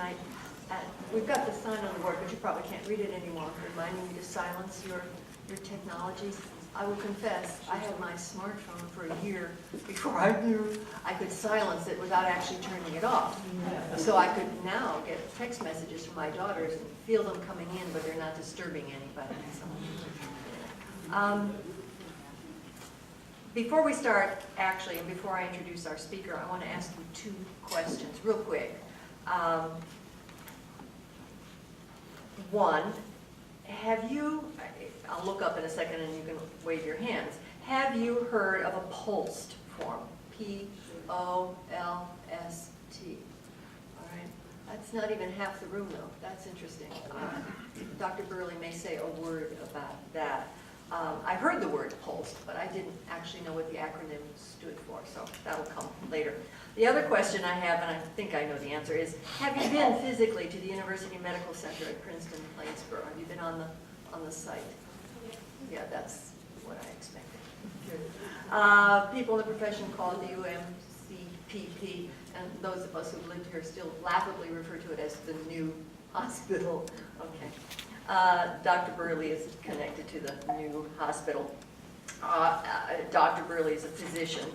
tonight. We've got the sign on the board, but you probably can't read it anymore, reminding you to silence your technologies. I will confess, I had my smartphone for a year before I knew I could silence it without actually turning it off. So I could now get text messages from my daughters and feel them coming in, but they're not disturbing anybody. So, before we start, actually, and before I introduce our speaker, I want to ask you two questions, real quick. One, have you, I'll look up in a second and you can wave your hands, have you heard of a POLST form? P-O-L-S-T. All right, that's not even half the room though. That's interesting. Dr. Burley may say a word about that. I heard the word POLST, but I didn't actually know what the acronym stood for, so that'll come later. The other question I have, and I think I know the answer, is have you been physically to the University Medical Center at Princeton Plainsboro? Have you been on the site? Yeah, that's what I expected. People in the profession call it the UMCPP, and those of us who've lived here still laughably refer to it as the new hospital. Okay. Dr. Burley is connected to the new hospital. Dr. Burley is a physician,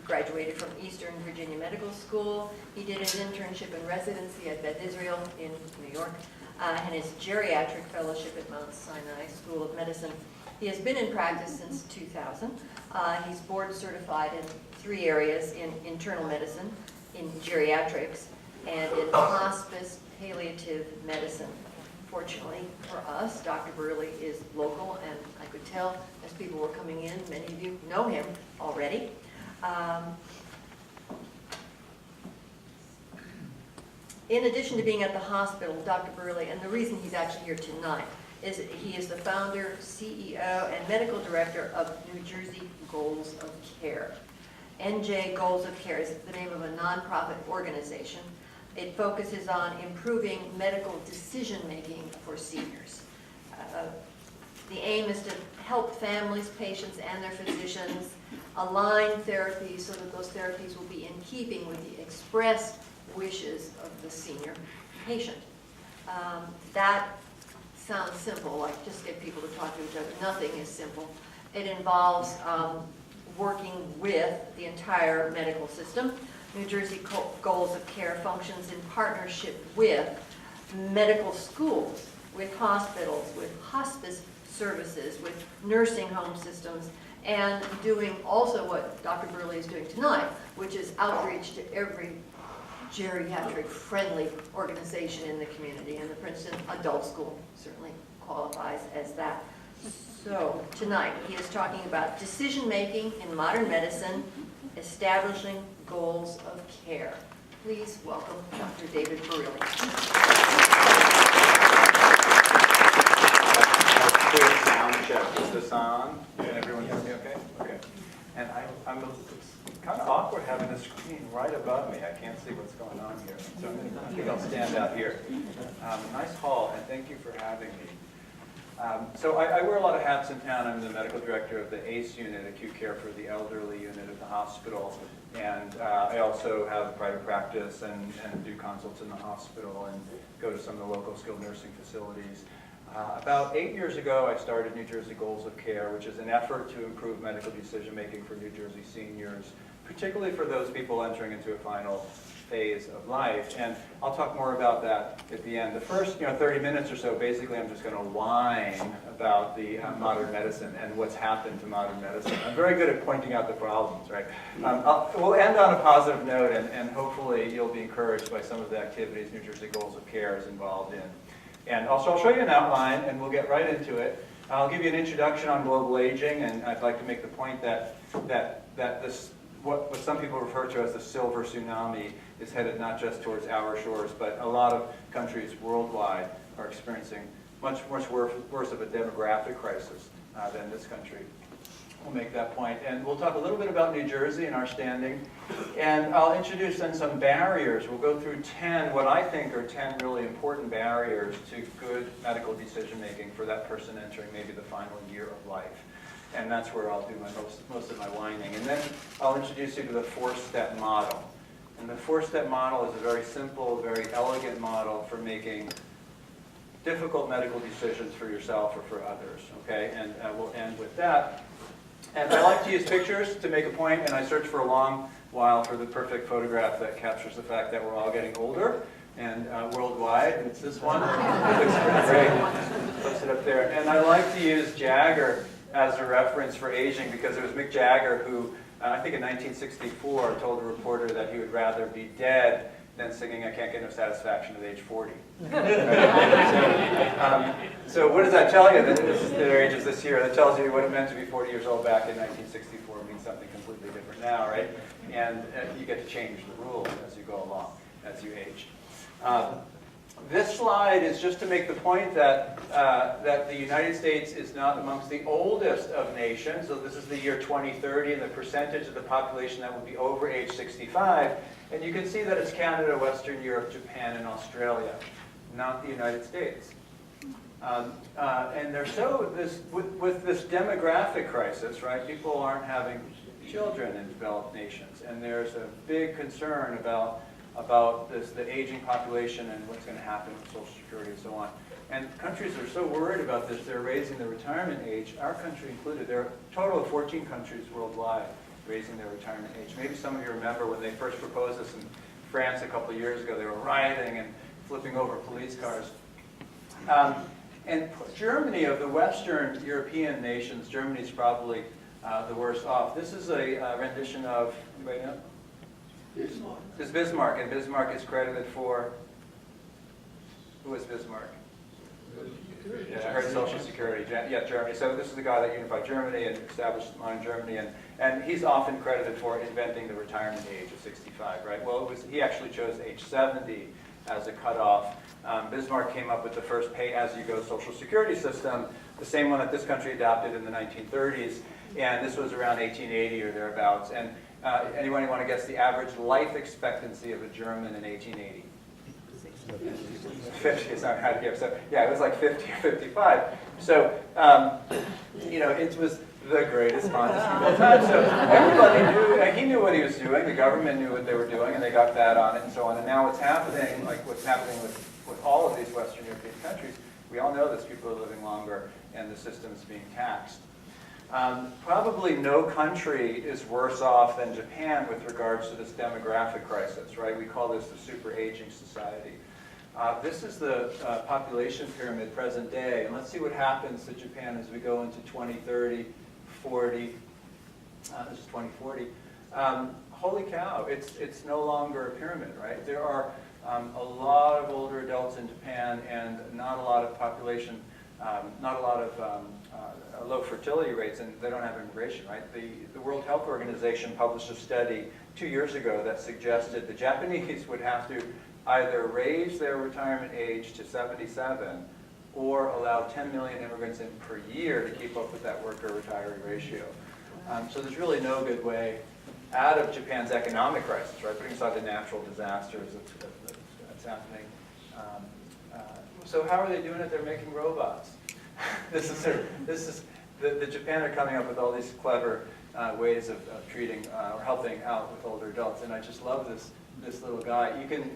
graduated from Eastern Virginia Medical School. He did an internship and residency at Beth Israel in New York, and his geriatric fellowship at Mount Sinai School of Medicine. He has been in practice since 2000. He's board certified in 3 areas: in internal medicine, in geriatrics, and in hospice palliative medicine. Fortunately for us, Dr. Burley is local, and I could tell as people were coming in, many of you know him already. In addition to being at the hospital, Dr. Burley, and the reason he's actually here tonight, is he is the founder, CEO, and medical director of New Jersey Goals of Care. NJ Goals of Care is the name of a nonprofit organization. It focuses on improving medical decision-making for seniors. The aim is to help families, patients, and their physicians align therapies so that those therapies will be in keeping with the expressed wishes of the senior patient. That sounds simple, like just get people to talk to each other. Nothing is simple. It involves working with the entire medical system. New Jersey Goals of Care functions in partnership with medical schools, with hospitals, with hospice services, with nursing home systems, and doing also what Dr. Burley is doing tonight, which is outreach to every geriatric-friendly organization in the community, and the Princeton Adult School certainly qualifies as that. So tonight he is talking about decision-making in modern medicine, establishing goals of care. Please welcome Dr. David Burley. Sound check. Is this on? Can everyone hear me okay? Okay. And I'm kind of awkward having the screen right above me. I can't see what's going on here. So I think I'll stand out here. Nice hall, and thank you for having me. So I wear a lot of hats in town. I'm the medical director of the ACE unit, acute care for the elderly unit at the hospital. And I also have private practice and do consults in the hospital and go to some of the local skilled nursing facilities. About 8 years ago, I started New Jersey Goals of Care, which is an effort to improve medical decision-making for New Jersey seniors, particularly for those people entering into a final phase of life. And I'll talk more about that at the end. The first 30 minutes or so, basically, I'm just going to whine about the modern medicine and what's happened to modern medicine. I'm very good at pointing out the problems, right? We'll end on a positive note, and hopefully you'll be encouraged by some of the activities New Jersey Goals of Care is involved in. And also, I'll show you an outline, and we'll get right into it. I'll give you an introduction on global aging, and I'd like to make the point that this, what some people refer to as the silver tsunami, is headed not just towards our shores, but a lot of countries worldwide are experiencing much worse of a demographic crisis than this country. We'll make that point. And we'll talk a little bit about New Jersey and our standing. And I'll introduce then some barriers. We'll go through 10, what I think are 10 really important barriers to good medical decision making for that person entering maybe the final year of life. And that's where I'll do my most of my whining. And then I'll introduce you to the 4-step model. And the four-step model is a very simple, very elegant model for making difficult medical decisions for yourself or for others, okay? And we'll end with that. And I like to use pictures to make a point, and I searched for a long while for the perfect photograph that captures the fact that we're all getting older and worldwide, and it's this one. It looks pretty great. Puts it up there. And I like to use Jagger as a reference for aging because it was Mick Jagger who, I think in 1964, told a reporter that he would rather be dead than singing I Can't Get No Satisfaction at age 40. So what does that tell you? Their age is this year. That tells you what it meant to be 40 years old back in 1964 means something completely different now, right? And you get to change the rules as you go along, as you age. This slide is just to make the point that that the United States is not amongst the oldest of nations. So this is the year 2030 and the percentage of the population that will be over age 65. And you can see that it's Canada, Western Europe, Japan, and Australia, not the United States. And they're so, with this demographic crisis, right, people aren't having children in developed nations. And there's a big concern about the aging population and what's going to happen with Social Security and so on. And countries are so worried about this, they're raising the retirement age, our country included. There are a total of 14 countries worldwide raising their retirement age. Maybe some of you remember when they first proposed this in France a couple of years ago, they were rioting and flipping over police cars. And Germany, of the Western European nations, Germany's probably the worst off. This is a rendition of, anybody know? Bismarck. This is Bismarck, and Bismarck is credited for, who is Bismarck? Yeah, I heard Social Security. Yeah, Germany. So this is the guy that unified Germany and established modern Germany, and he's often credited for inventing the retirement age of 65, right? Well, he actually chose age 70 as a cutoff. Bismarck came up with the first pay-as-you-go Social Security system, the same one that this country adopted in the 1930s, and this was around 1880 or thereabouts. And anyone want to guess the average life expectancy of a German in 1880? 50 is not how to give. So yeah, it was like 50 or 55. So it was the greatest contest of all time. So everybody knew, he knew what he was doing, the government knew what they were doing, and they got that on it and so on. And now what's happening, like what's happening with all of these Western European countries, we all know this, people are living longer and the system's being taxed. Probably no country is worse off than Japan with regards to this demographic crisis, right? We call this the super aging society. This is the population pyramid present day, and let's see what happens to Japan as we go into 2030, 40, this is 2040. Holy cow, it's no longer a pyramid, right? There are a lot of older adults in Japan and not a lot of population, not a lot of low fertility rates, and they don't have immigration, right? The World Health Organization published a study 2 years ago that suggested the Japanese would have to either raise their retirement age to 77 or allow 10 million immigrants in per year to keep up with that worker-retiree ratio. So there's really no good way out of Japan's economic crisis, right? Putting aside the natural disasters that's happening. So how are they doing it? They're making robots. The Japan are coming up with all these clever ways of treating or helping out with older adults, and I just love this little guy. You can,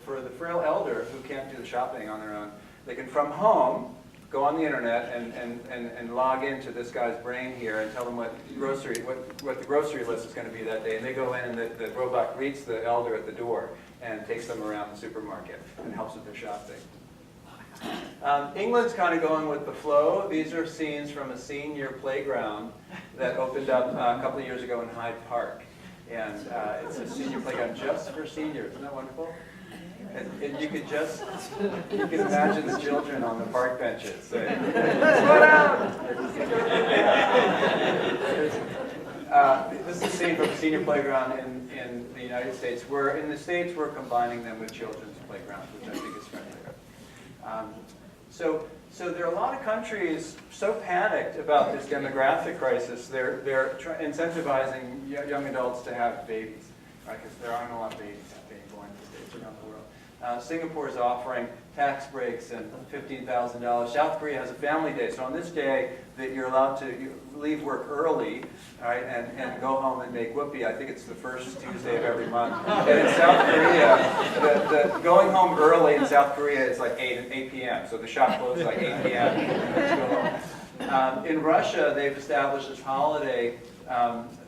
for the frail elder who can't do the shopping on their own, they can from home go on the internet and log into this guy's brain here and tell them what the grocery list is going to be that day, and they go in and the robot greets the elder at the door and takes them around the supermarket and helps with their shopping. England's kind of going with the flow. These are scenes from a senior playground that opened up a couple of years ago in Hyde Park. And it's a senior playground just for seniors. Isn't that wonderful? And you can imagine the children on the park benches saying, "Slow down!" This is a scene from a senior playground in the United States. In the States, we're combining them with children's playgrounds, which I think is friendlier. So there are a lot of countries so panicked about this demographic crisis, they're incentivizing young adults to have babies, right? Because there aren't a lot of babies being born in the States around the world. Singapore is offering tax breaks and $15,000. South Korea has a family day. So on this day that you're allowed to leave work early, right, and go home and make whoopee. I think it's the first Tuesday of every month. And in South Korea, the going home early in South Korea is like 8 p.m. So the shop closes like 8 p.m. In Russia, they've established this holiday.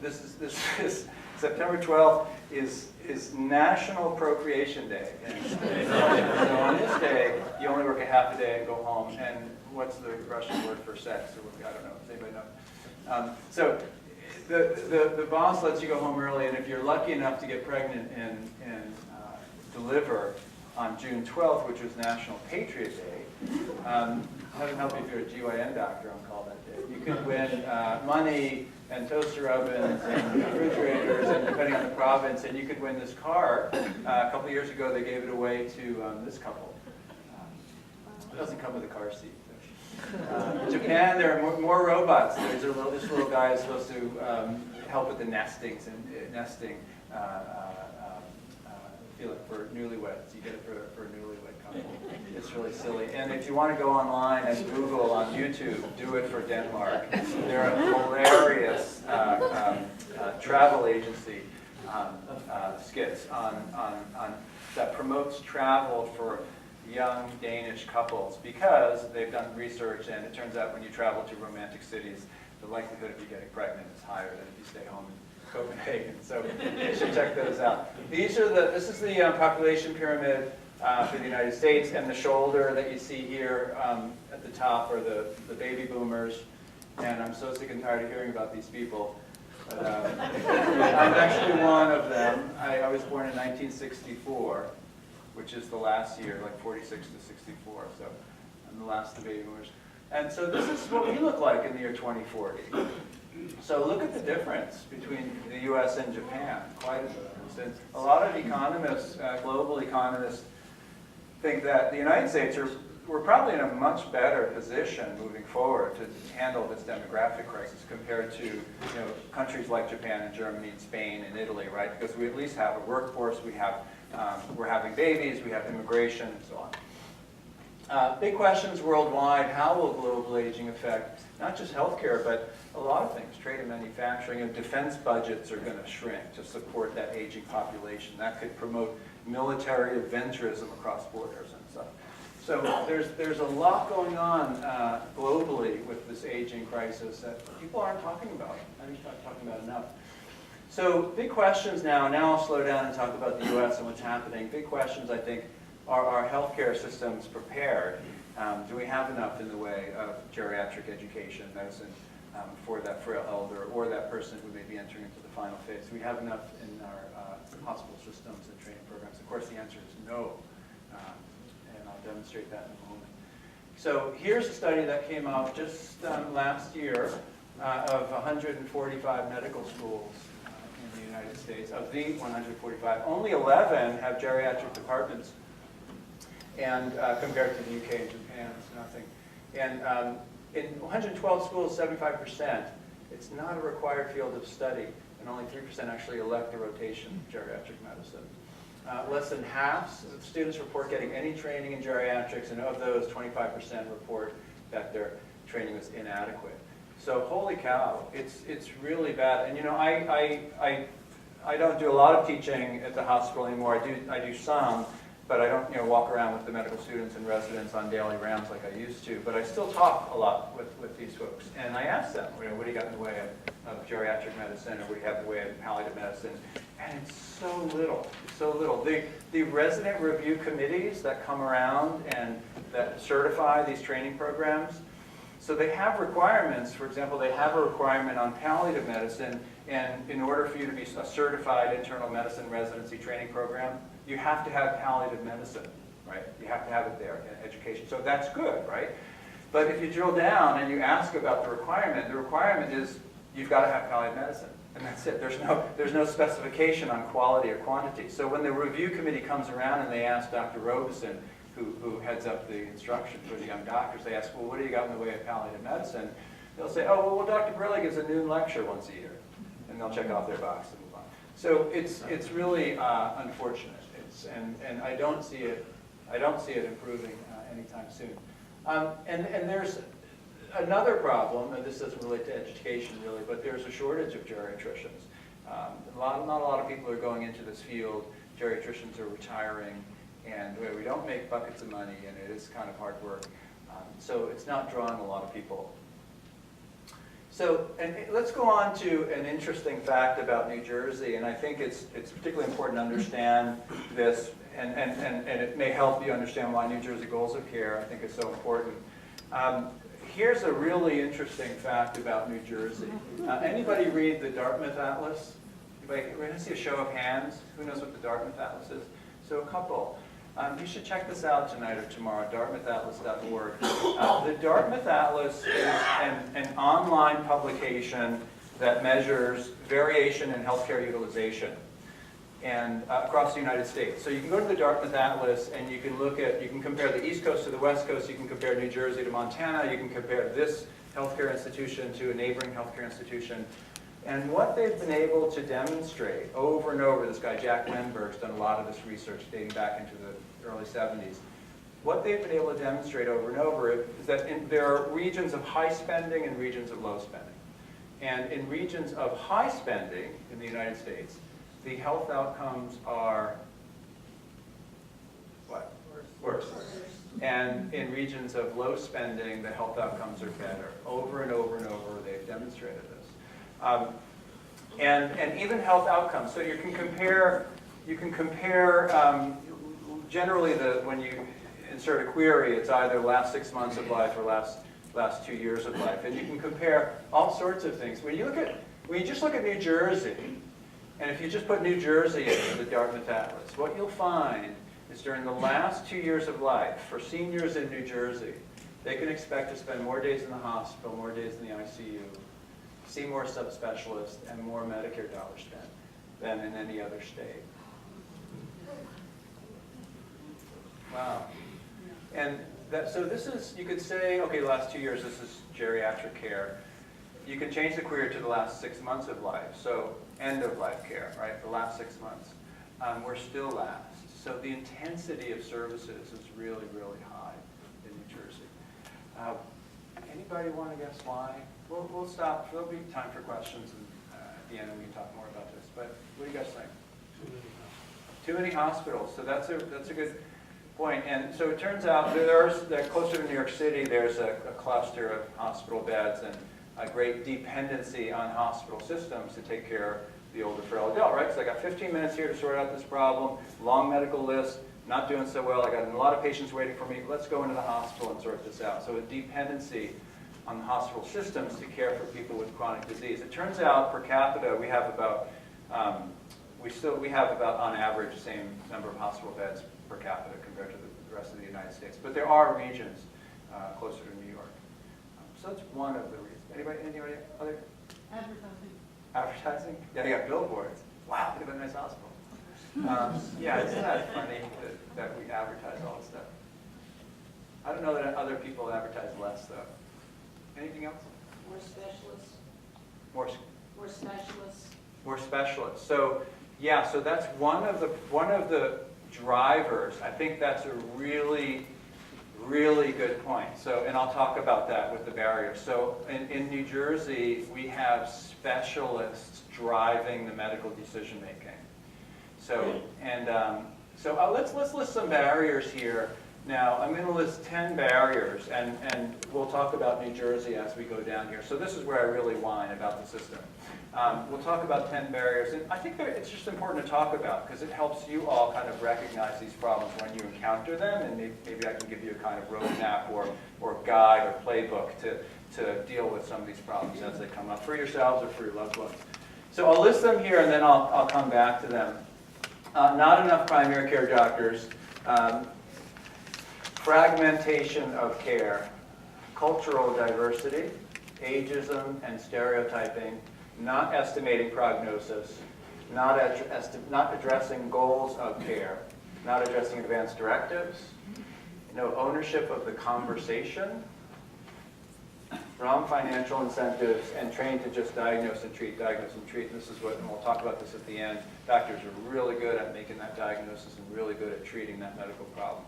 This is September 12th is National Procreation Day. And so on this day, you only work a half a day and go home. And what's the Russian word for sex? Or I don't know. Does anybody know? So the boss lets you go home early, and if you're lucky enough to get pregnant and deliver on June 12th, which was National Patriot Day, heaven help you if you're a GYN doctor on call that day. You could win money and toaster ovens and refrigerators, and depending on the province, and you could win this car. A couple of years ago, they gave it away to this couple. It doesn't come with a car seat. In Japan, there are more robots. This little guy is supposed to help with the nesting feeling for newlyweds. You get it for a newlywed couple. It's really silly. And if you want to go online and Google on YouTube, do it for Denmark. There are hilarious travel agency skits that promotes travel for young Danish couples, because they've done research, and it turns out when you travel to romantic cities, the likelihood of you getting pregnant is higher than if you stay home in Copenhagen. So you should check those out. This is the population pyramid for the United States, and the shoulder that you see here at the top are the baby boomers. And I'm so sick and tired of hearing about these people. But, I'm actually one of them. I was born in 1964. Which is the last year, like 46 to 64. So I'm the last of the baby boomers. And so this is what we look like in the year 2040. So look at the difference between the US and Japan, quite a difference. And a lot of economists, global economists, think that the United States we're probably in a much better position moving forward to handle this demographic crisis compared to countries like Japan and Germany and Spain and Italy, right? Because we at least have a workforce, we're having babies, we have immigration, and so on. Big questions worldwide: how will global aging affect not just healthcare, but a lot of things, trade and manufacturing, and defense budgets are going to shrink to support that aging population. That could promote military adventurism across borders and stuff. So there's a lot going on globally with this aging crisis that people aren't talking about. I think not talking about enough. So big questions now. Now I'll slow down and talk about the U.S. and what's happening. Big questions, I think, are our healthcare systems prepared? Do we have enough in the way of geriatric education, medicine, for that frail elder or that person who may be entering into the final phase? Do we have enough in our hospital systems and training programs? Of course, the answer is no. And I'll demonstrate that in a moment. So here's a study that came out just last year of 145 medical schools in the United States. Of the 145, only 11 have geriatric departments, and compared to the UK and Japan, it's nothing. And in 112 schools, 75%, it's not a required field of study, and only 3% actually elect the rotation of geriatric medicine. Less than half of students report getting any training in geriatrics, and of those, 25% report that their training was inadequate. So holy cow, it's really bad. And I don't do a lot of teaching at the hospital anymore. I do some, but I don't walk around with the medical students and residents on daily rounds like I used to. But I still talk a lot with these folks, and I ask them, what do you got in the way of geriatric medicine, or what do you have in the way of palliative medicine? And it's so little, so little. The resident review committees that come around and that certify these training programs, so they have requirements. For example, they have a requirement on palliative medicine, and in order for you to be a certified internal medicine residency training program, you have to have palliative medicine, right? You have to have it there in education. So that's good, right? But if you drill down and you ask about the requirement is you've got to have palliative medicine. And that's it. There's no specification on quality or quantity. So when the review committee comes around and they ask Dr. Robeson, who heads up the instruction for the young doctors, they ask, well, what do you got in the way of palliative medicine? They'll say, oh, well, Dr. Barilli gives a noon lecture once a year. And they'll check off their box and move on. So it's really unfortunate. margins, and I don't see it improving anytime soon. And there's another problem, and this doesn't relate to education really, but there's a shortage of geriatricians. Not a lot of people are going into this field. Geriatricians are retiring, and we don't make buckets of money, and it is kind of hard work. So it's not drawing a lot of people. So, and let's go on to an interesting fact about New Jersey, and I think it's particularly important to understand this, and it may help you understand why New Jersey Goals of Care, I think, is so important. Here's a really interesting fact about New Jersey. Anybody read the Dartmouth Atlas? Anybody, we're going to see a show of hands. Who knows what the Dartmouth Atlas is? So a couple. You should check this out tonight or tomorrow, dartmouthatlas.org. The Dartmouth Atlas is an online publication that measures variation in healthcare utilization and across the United States. So you can go to the Dartmouth Atlas and you can you can compare the East Coast to the West Coast, you can compare New Jersey to Montana, you can compare this healthcare institution to a neighboring healthcare institution. And what they've been able to demonstrate over and over, this guy Jack Lindbergh's done a lot of this research dating back into the early 70s. What they've been able to demonstrate over and over is that there are regions of high spending and regions of low spending. And in regions of high spending in the United States, the health outcomes are what? Worse. And in regions of low spending, the health outcomes are better. Over and over and over, they've demonstrated this. And even health outcomes. So you can compare generally when you insert a query, it's either last 6 months of life or last 2 years of life. And you can compare all sorts of things. When you just look at New Jersey, and if you just put New Jersey into the Dartmouth Atlas, what you'll find is during the last 2 years of life, for seniors in New Jersey, they can expect to spend more days in the hospital, more days in the ICU, see more subspecialists, and more Medicare dollars spent than in any other state. Wow. And so this is, you could say, okay, the last 2 years, this is geriatric care. You can change the query to the last 6 months of life, so end of life care, right, the last 6 months. We're still last. So the intensity of services is really, really high in New Jersey. Anybody want to guess why? We'll stop. There'll be time for questions at the end, and we can talk more about this. But what do you guys think? Too many hospitals. So that's a good point. And so it turns out that closer to New York City, there's a cluster of hospital beds and a great dependency on hospital systems to take care of the older frail adult, right? So I got 15 minutes here to sort out this problem, long medical list, not doing so well, I got a lot of patients waiting for me, let's go into the hospital and sort this out. So a dependency on the hospital systems to care for people with chronic disease. It turns out per capita we have about, on average the same number of hospital beds per capita compared to the rest of the United States. But there are regions closer to New York. So that's one of the reasons. Anybody other? Advertising? Yeah, they got billboards. Wow, they have a nice hospital. Yeah, isn't that funny that we advertise all this stuff? I don't know that other people advertise less, though. Anything else? More specialists. More specialists. More specialists. So, yeah, so that's one of the drivers. I think that's a really, really good point. So, and I'll talk about that with the barriers. So, in New Jersey, we have specialists driving the medical decision making. So, and let's list some barriers here. Now, I'm going to list 10 barriers, and we'll talk about New Jersey as we go down here. So this is where I really whine about the system. We'll talk about 10 barriers, and I think that it's just important to talk about because it helps you all kind of recognize these problems when you encounter them, and maybe I can give you a kind of roadmap or guide or playbook to deal with some of these problems as they come up for yourselves or for your loved ones. So I'll list them here, and then I'll come back to them. Not enough primary care doctors. Fragmentation of care, cultural diversity, ageism and stereotyping, not estimating prognosis, not addressing goals of care, not addressing advanced directives, no ownership of the conversation, from financial incentives and trained to just diagnose and treat, diagnose and treat. And this is what, and we'll talk about this at the end. Doctors are really good at making that diagnosis and really good at treating that medical problem.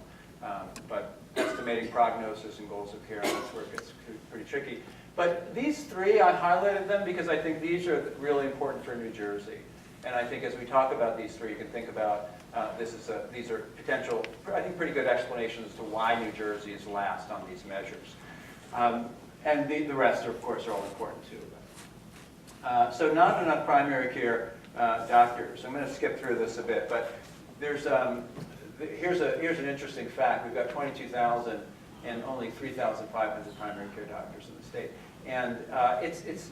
But estimating prognosis and goals of care, that's where it gets pretty tricky. But these three, I highlighted them because I think these are really important for New Jersey. And I think as we talk about these three, you can think about these are potential, I think, pretty good explanations as to why New Jersey is last on these measures. And the rest, of course, are all important too. So not enough primary care doctors. I'm going to skip through this a bit, but here's an interesting fact. We've got 22,000 and only 3,500 primary care doctors in the state. And it's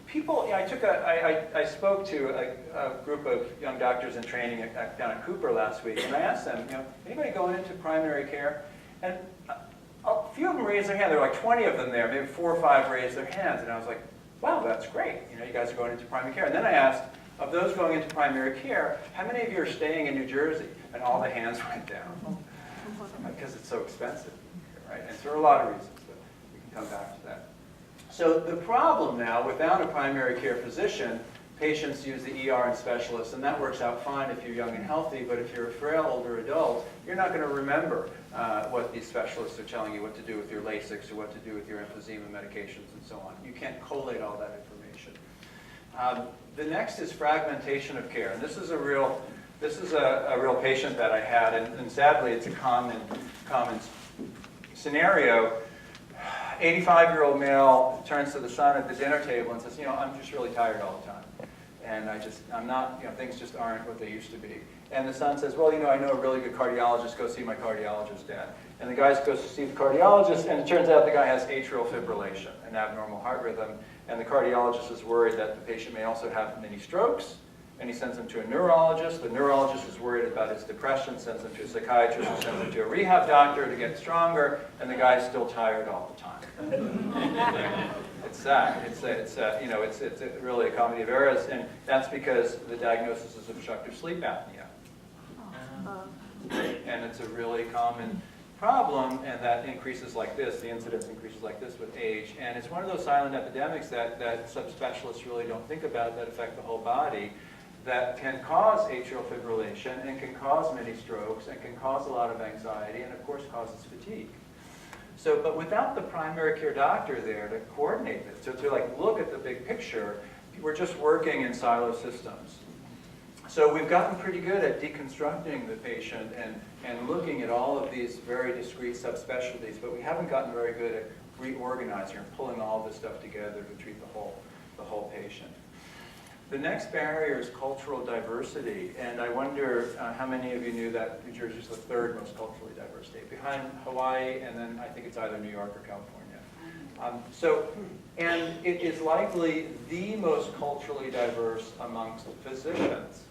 people. I spoke to a group of young doctors in training down at Cooper last week, and I asked them, anybody going into primary care? And a few of them raised their hand. There were like 20 of them there, maybe 4 or 5 raised their hands, and I was like, wow, that's great. You guys are going into primary care. And then I asked, of those going into primary care, how many of you are staying in New Jersey? And all the hands went down. Because it's so expensive, right? And for a lot of reasons, but we can come back to that. So the problem now, without a primary care physician, patients use the ER and specialists, and that works out fine if you're young and healthy, but if you're a frail older adult, you're not going to remember what these specialists are telling you what to do with your Lasix or what to do with your emphysema medications and so on. You can't collate all that information. The next is fragmentation of care, and this is a real patient that I had, and sadly it's a common scenario. 85-year-old male turns to the son at the dinner table and says, I'm just really tired all the time. And I'm not, things just aren't what they used to be. And the son says, well, I know a really good cardiologist, go see my cardiologist, Dad. And the guy goes to see the cardiologist, and it turns out the guy has atrial fibrillation, an abnormal heart rhythm. And the cardiologist is worried that the patient may also have many strokes. And he sends him to a neurologist. The neurologist is worried about his depression, sends him to a psychiatrist, who sends him to a rehab doctor to get stronger, and the guy's still tired all the time. It's sad. It's really a comedy of errors, and that's because the diagnosis is obstructive sleep apnea. And it's a really common problem, and that increases like this. The incidence increases like this with age, and it's one of those silent epidemics that subspecialists really don't think about that affect the whole body, that can cause atrial fibrillation and can cause many strokes and can cause a lot of anxiety and of course causes fatigue. So, but without the primary care doctor there to coordinate this, to look at the big picture, we're just working in silo systems. So we've gotten pretty good at deconstructing the patient and looking at all of these very discrete subspecialties, but we haven't gotten very good at reorganizing and pulling all this stuff together to treat the whole patient. The next barrier is cultural diversity, and I wonder how many of you knew that New Jersey is the 3rd most culturally diverse state, behind Hawaii, and then I think it's either New York or California. And it is likely the most culturally diverse amongst physicians.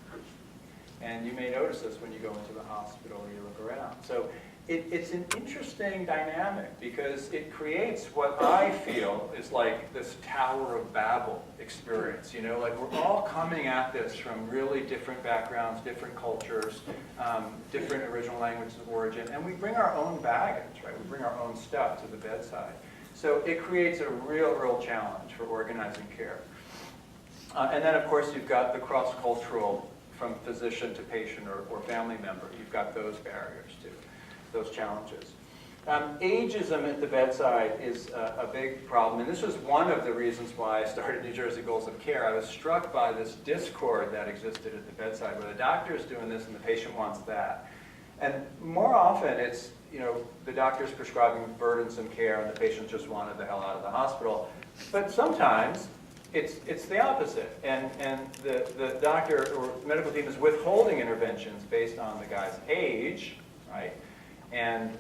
And you may notice this when you go into the hospital or you look around. So it's an interesting dynamic because it creates what I feel is like this Tower of Babel experience. Like we're all coming at this from really different backgrounds, different cultures, different original languages of origin, and we bring our own baggage, right? We bring our own stuff to the bedside. So it creates a real challenge for organizing care. And then, of course, you've got the cross-cultural from physician to patient or family member. You've got those barriers too, those challenges. Ageism at the bedside is a big problem, and this was one of the reasons why I started New Jersey Goals of Care. I was struck by this discord that existed at the bedside, where the doctor is doing this and the patient wants that. And more often it's, the doctor's prescribing burdensome care and the patient just wanted the hell out of the hospital. But sometimes it's the opposite, and the doctor or medical team is withholding interventions based on the guy's age, right? And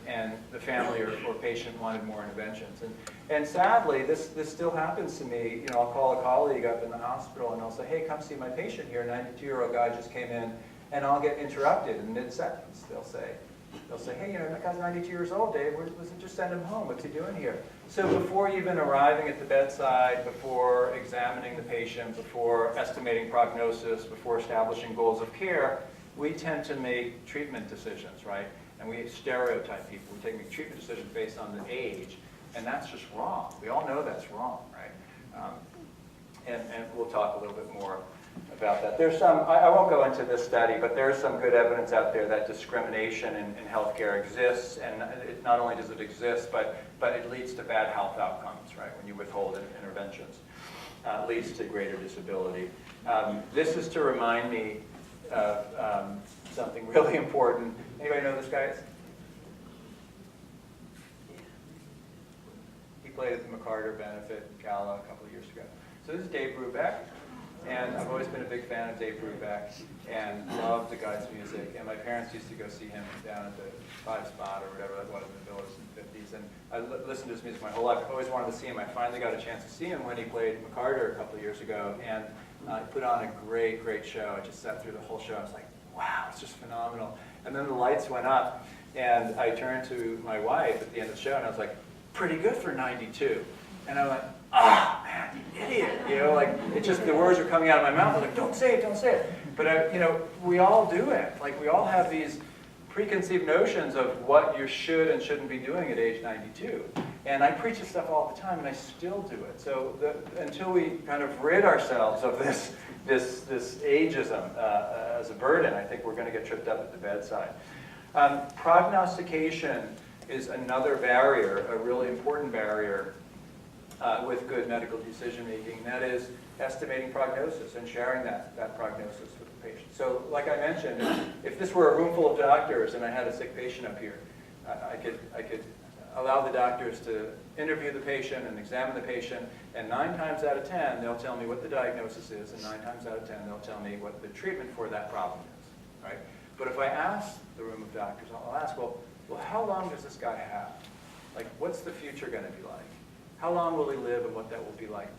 the family or patient wanted more interventions. And sadly, this still happens to me. I'll call a colleague up in the hospital and I'll say, hey, come see my patient here. A 92-year-old guy just came in, and I'll get interrupted in mid-sentence. They'll say, hey, that guy's 92 years old, Dave. Just send him home. What's he doing here? So before even arriving at the bedside, before examining the patient, before estimating prognosis, before establishing goals of care, we tend to make treatment decisions, right? And we stereotype people. We take treatment decisions based on the age. And that's just wrong. We all know that's wrong, right? And we'll talk a little bit more about that. There's some, I won't go into this study, but there's some good evidence out there that discrimination in healthcare exists, and not only does it exist, but it leads to bad health outcomes, right? When you withhold interventions, it leads to greater disability. This is to remind me of something really important. Anybody know this guy? He played at the McCarter Benefit Gala a couple of years ago. So this is Dave Brubeck, and I've always been a big fan of Dave Brubeck and loved the guy's music. And my parents used to go see him down at the Five Spot or whatever that was in the Village in the 50s. And I listened to his music my whole life. I've always wanted to see him. I finally got a chance to see him when he played McCarter a couple of years ago. And he put on a great, great show. I just sat through the whole show. I was like, wow, it's just phenomenal. And then the lights went up, and I turned to my wife at the end of the show, and I was like, pretty good for 92. And I went, oh, man, you idiot. You know, like, it just, the words were coming out of my mouth. I was like, don't say it, don't say it. But, you know, we all do it. Like, we all have these preconceived notions of what you should and shouldn't be doing at age 92. And I preach this stuff all the time, and I still do it. So until we kind of rid ourselves of this ageism as a burden, I think we're going to get tripped up at the bedside. Prognostication is another barrier, a really important barrier with good medical decision making. That is estimating prognosis and sharing that prognosis with the patient. So like I mentioned, if this were a room full of doctors and I had a sick patient up here, I could allow the doctors to interview the patient and examine the patient, and 9 times out of 10 they'll tell me what the diagnosis is, and 9 times out of 10 they'll tell me what the treatment for that problem is, right? But if I ask the room of doctors, I'll ask, well, how long does this guy have? Like, what's the future going to be like? How long will he live and what that will be like?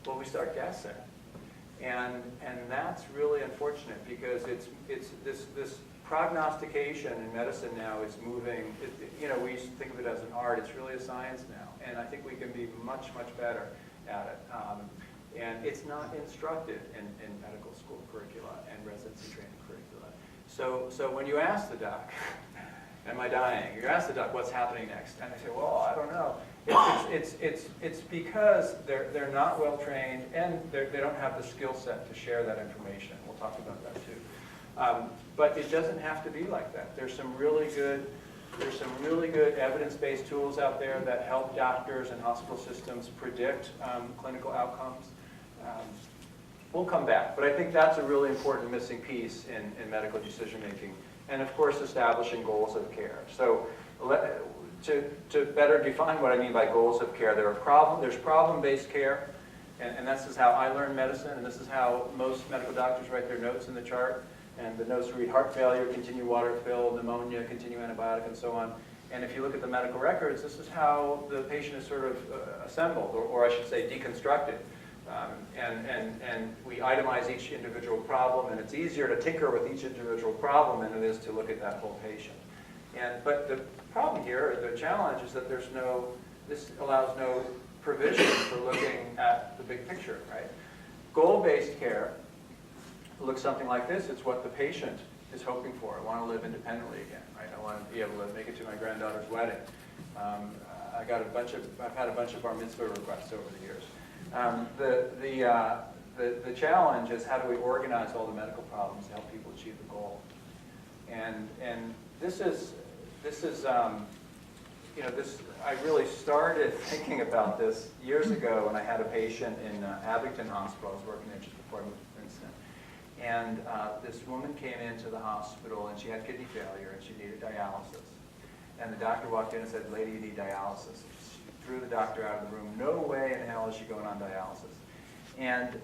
Well, we start guessing. And that's really unfortunate, because it's this prognostication in medicine now is moving, you know, we used to think of it as an art, it's really a science now. And I think we can be much, much better at it. And it's not instructed in medical school curricula and residency training curricula. So when you ask the doc, am I dying? You ask the doc, what's happening next? And they say, well, I don't know. It's because they're not well trained, and they don't have the skill set to share that information. We'll talk about that too. But it doesn't have to be like that. There's some really good evidence-based tools out there that help doctors and hospital systems predict clinical outcomes. We'll come back, but I think that's a really important missing piece in medical decision making. And of course, establishing goals of care. So to better define what I mean by goals of care, there's problem-based care, and this is how I learned medicine, and this is how most medical doctors write their notes in the chart. And the notes read heart failure, continue water fill, pneumonia, continue antibiotic, and so on. And if you look at the medical records, this is how the patient is sort of assembled, or I should say deconstructed. And we itemize each individual problem, and it's easier to tinker with each individual problem than it is to look at that whole patient. But the problem here, the challenge, is that this allows no provision for looking at the big picture, right? Goal-based care looks something like this. It's what the patient is hoping for. I want to live independently again, right? I want to be able to make it to my granddaughter's wedding. I've had a bunch of bar mitzvah requests over the years. The challenge is, how do we organize all the medical problems to help people achieve the goal? And this is you know, I really started thinking about this years ago when I had a patient in Abington Hospital. I was working there just before I moved to Princeton. And this woman came into the hospital, and she had kidney failure, and she needed dialysis. And the doctor walked in and said, "Lady, you need dialysis." She threw the doctor out of the room. No way in hell is she going on dialysis. And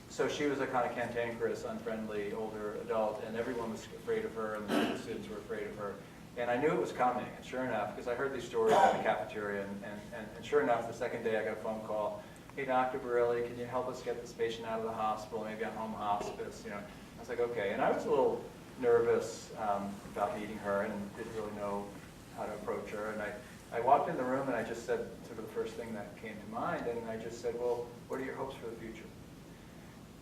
so she was a kind of cantankerous, unfriendly older adult, and everyone was afraid of her, and the students were afraid of her. And I knew it was coming, and sure enough, because I heard these stories in the cafeteria, and sure enough, the second day I got a phone call. "Hey, Dr. Barilli, can you help us get this patient out of the hospital, maybe on home hospice?" You know, I was like, okay. And I was a little nervous about meeting her, and didn't really know how to approach her. And I walked in the room, and I just said sort of the first thing that came to mind, and I just said, "Well, what are your hopes for the future?"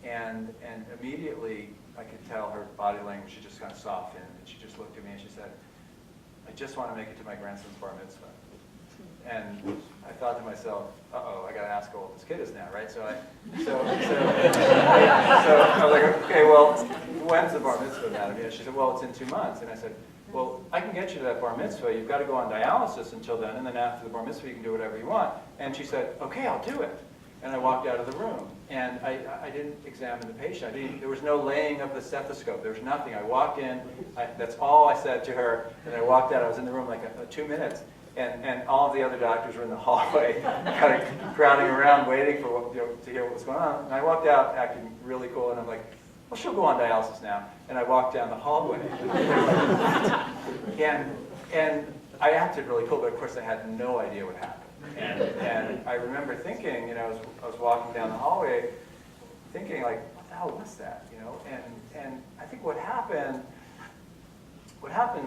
And immediately I could tell her body language, she just kind of softened, and she just looked at me and she said, "I just want to make it to my grandson's bar mitzvah." And I thought to myself, uh-oh, I got to ask how old this kid is now, right? So I was like, okay, well, when's the bar mitzvah, madam? And she said, well, it's in 2 months. And I said, well, I can get you to that bar mitzvah. You've got to go on dialysis until then, and then after the bar mitzvah, you can do whatever you want. And she said, okay, I'll do it. And I walked out of the room, and I didn't examine the patient. There was no laying of the stethoscope. There was nothing. I walked in. That's all I said to her, and I walked out. I was in the room like 2 minutes, and all of the other doctors were in the hallway, kind of crowding around, waiting for to hear what was going on. And I walked out acting really cool, and I'm like, well, she'll go on dialysis now. And I walked down the hallway. And I acted really cool, but of course I had no idea what happened. And I remember thinking, I was walking down the hallway, thinking like, what the hell was that? And I think what happened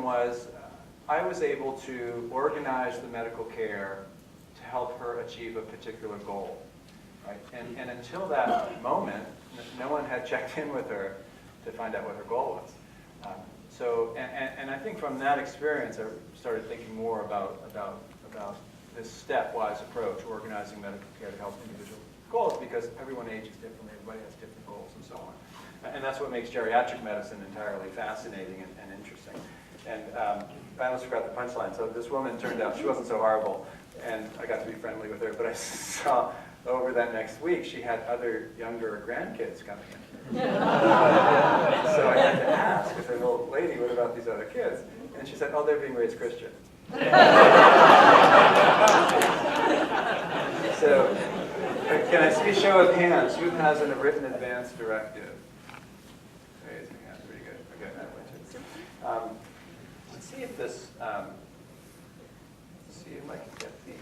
was I was able to organize the medical care to help her achieve a particular goal, right? And until that moment, no one had checked in with her to find out what her goal was. And I think from that experience, I started thinking more about this stepwise approach, organizing medical care to help individual goals, because everyone ages differently, everybody has different goals, and so on. And that's what makes geriatric medicine entirely fascinating and interesting. And I almost forgot the punchline. So this woman turned out, she wasn't so horrible, and I got to be friendly with her, but I saw over that next week, she had other younger grandkids coming in. So I had to ask, I said, well, lady, what about these other kids? And she said, oh, they're being raised Christian. So, can I see a show of hands? Who has a written advance directive? Raising hands, pretty good. Okay, that way too. Let's see if this, let's see if I can get the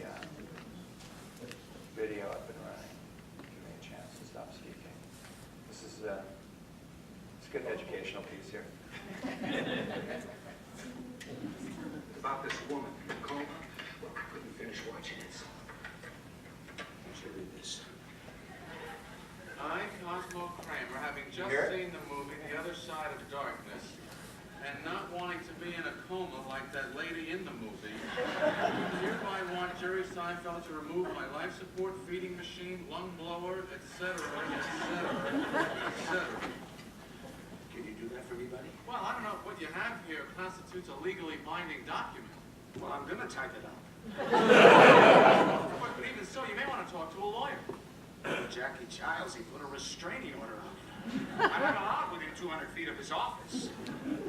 video up and running. Give me a chance to stop speaking. This is it's a good educational piece here. About this woman in the coma. Well, I couldn't finish watching it, so I should read this. I, Cosmo Kramer, having just Here? seen the movie The Other Side of Darkness, and not wanting to be in a coma like that lady in the movie, hereby want Jerry Seinfeld to remove my life support, feeding machine, lung blower, etc., etc., etc. Can you do that for me, buddy? Well, I don't know if what you have here constitutes a legally binding document. Well, I'm gonna type it up. But even so, you may want to talk to a lawyer. Jackie Childs, he put a restraining order on me. I'm not allowed within 200 feet of his office.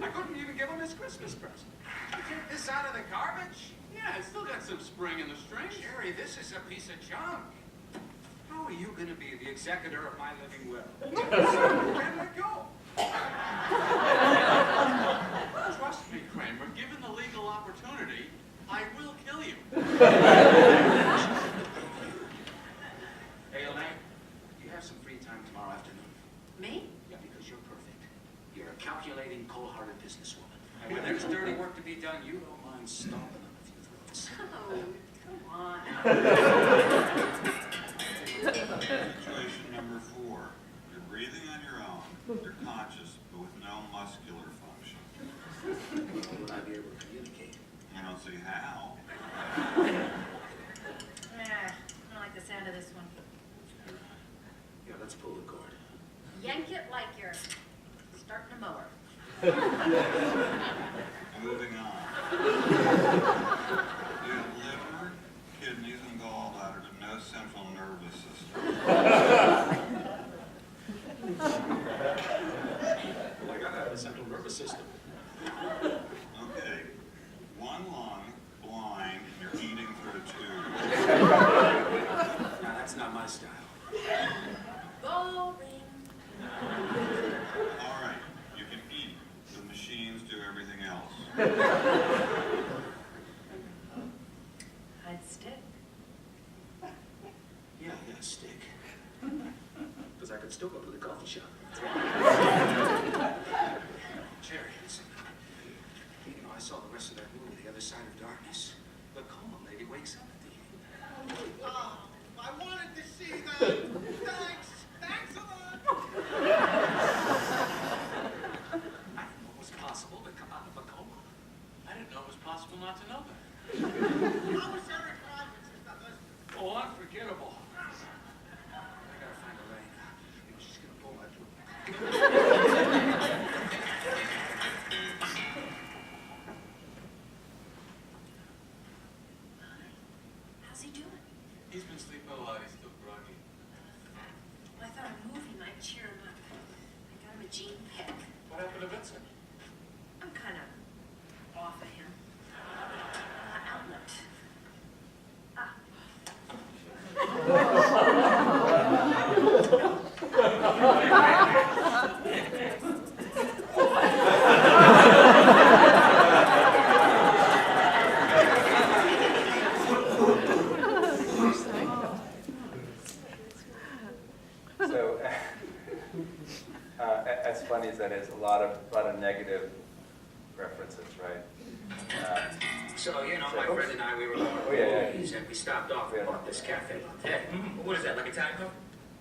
I couldn't even give him his Christmas present. Get this out of the garbage? Yeah, it's still got some spring in the strings. Jerry, this is a piece of junk. How are you gonna be the executor of my living will? Let it go. Trust me, Kramer, given the legal opportunity, I will kill you. Hey, Elaine, you have some free time tomorrow afternoon? Me? Yeah, because you're perfect. You're a calculating, cold-hearted businesswoman. And when there's dirty work to be done, you don't mind stomping on a few throats. Oh, come on. Situation number 4. You're breathing on your own. You're conscious, but with no muscular function. Will I be able to communicate? I don't see how. I don't like the sound of this one. Yeah, let's pull the cord. Yank it like you're starting a mower. Moving on. You have liver, kidneys, and gallbladder, but no central nervous system. Well, I gotta have a central nervous system. Okay. One lung, blind, and you're eating through a tube. Now, that's not my style. Boring. All right. You can eat. The machines do everything else. I'd stick. Yeah, stick. Because I could still go to the coffee shop. Jerry, listen. I saw the rest of that movie, The Other Side of Darkness. The coma lady wakes up at the end. Oh, I wanted to see that. Thanks. Thanks a lot. I didn't know it was possible to come out of a coma. I didn't know it was possible not to know that. How was Eric How's he doing? He's been sleeping a lot. He's still groggy. Well, I thought a movie might cheer him up. I got him a Gene pick. What happened to Vincent? I'm kind of off of him. Outlet. Ah. So, as funny as that is, a lot of negative references, right? So, you know, my So- friend and I, we were going Oh, yeah, yeah. movies, and we stopped off and bought this cafe latte. What is that, like Italian coffee?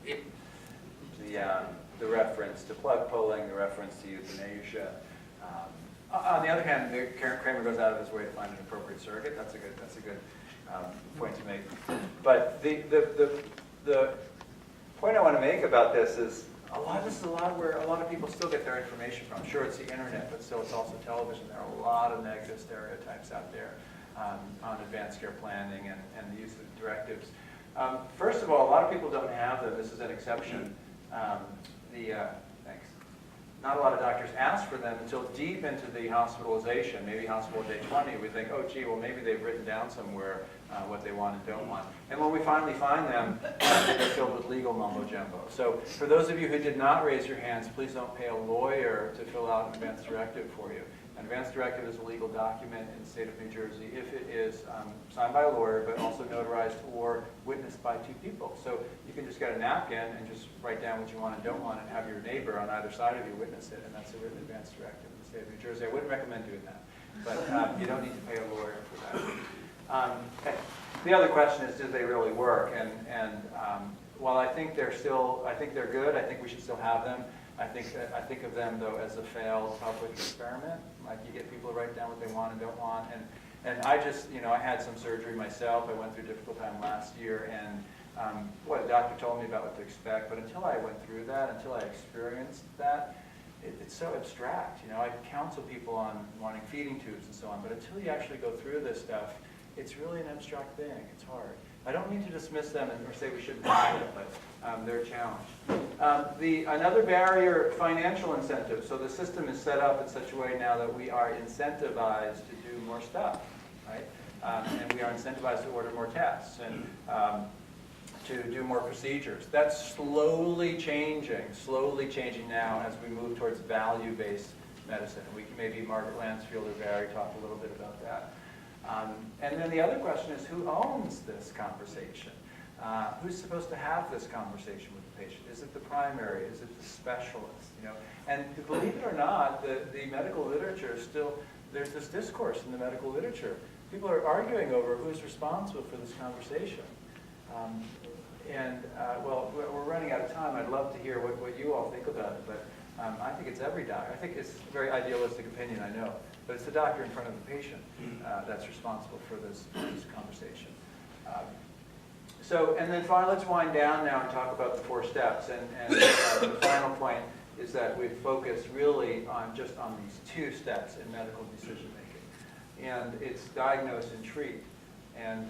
It, The reference to plug pulling, the reference to euthanasia. On the other hand, Kramer goes out of his way to find an appropriate surrogate. That's a good point to make. But the point I want to make about this is this is a lot where a lot of people still get their information from. Sure, it's the internet, but still it's also television. There are a lot of negative stereotypes out there on advanced care planning and the use of directives. First of all, a lot of people don't have them. This is an exception. Thanks. Not a lot of doctors ask for them until deep into the hospitalization, maybe hospital day 20. We think, oh, gee, well, maybe they've written down somewhere what they want and don't want. And when we finally find them, they're filled with legal mumbo-jumbo. So for those of you who did not raise your hands, please don't pay a lawyer to fill out an advance directive for you. An advance directive is a legal document in the state of New Jersey if it is signed by a lawyer, but also notarized or witnessed by two people. So you can just get a napkin and just write down what you want and don't want and have your neighbor on either side of you witness it, and that's a written advance directive in the state of New Jersey. I wouldn't recommend doing that, but you don't need to pay a lawyer for that. The other question is, do they really work? And while I think they're good, I think we should still have them. I think of them, though, as a failed public experiment. Like, you get people to write down what they want and don't want. And I just, I had some surgery myself. I went through a difficult time last year, and what a doctor told me about what to expect. But until I went through that, until I experienced that, it's so abstract. I counsel people on wanting feeding tubes and so on, but until you actually go through this stuff, it's really an abstract thing. It's hard. I don't mean to dismiss them or say we shouldn't have it, but they're a challenge. Another barrier, financial incentives. So the system is set up in such a way now that we are incentivized to do more stuff, right? And we are incentivized to order more tests and to do more procedures. That's slowly changing now as we move towards value-based medicine. Maybe Margaret Lansfield or Barry talked a little bit about that. And then the other question is, who owns this conversation? Who's supposed to have this conversation with the patient? Is it the primary? Is it the specialist? And believe it or not, the medical literature still, there's this discourse in the medical literature. People are arguing over who's responsible for this conversation. Well, we're running out of time. I'd love to hear what you all think about it, but I think it's every doctor. I think it's a very idealistic opinion, I know. But it's the doctor in front of the patient that's responsible for this conversation. And then finally, let's wind down now and talk about the 4 steps. And the final point is that we've focused really on these 2 steps in medical decision making. And it's diagnose and treat. And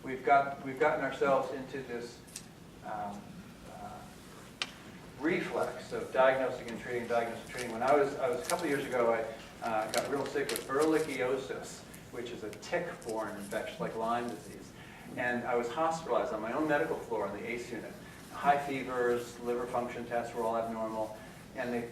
we've gotten ourselves into this reflex of diagnosing and treating, When I was a couple of years ago, I got real sick with ehrlichiosis, which is a tick-borne infection like Lyme disease. And I was hospitalized on my own medical floor in the ACE unit. High fevers, liver function tests were all abnormal. And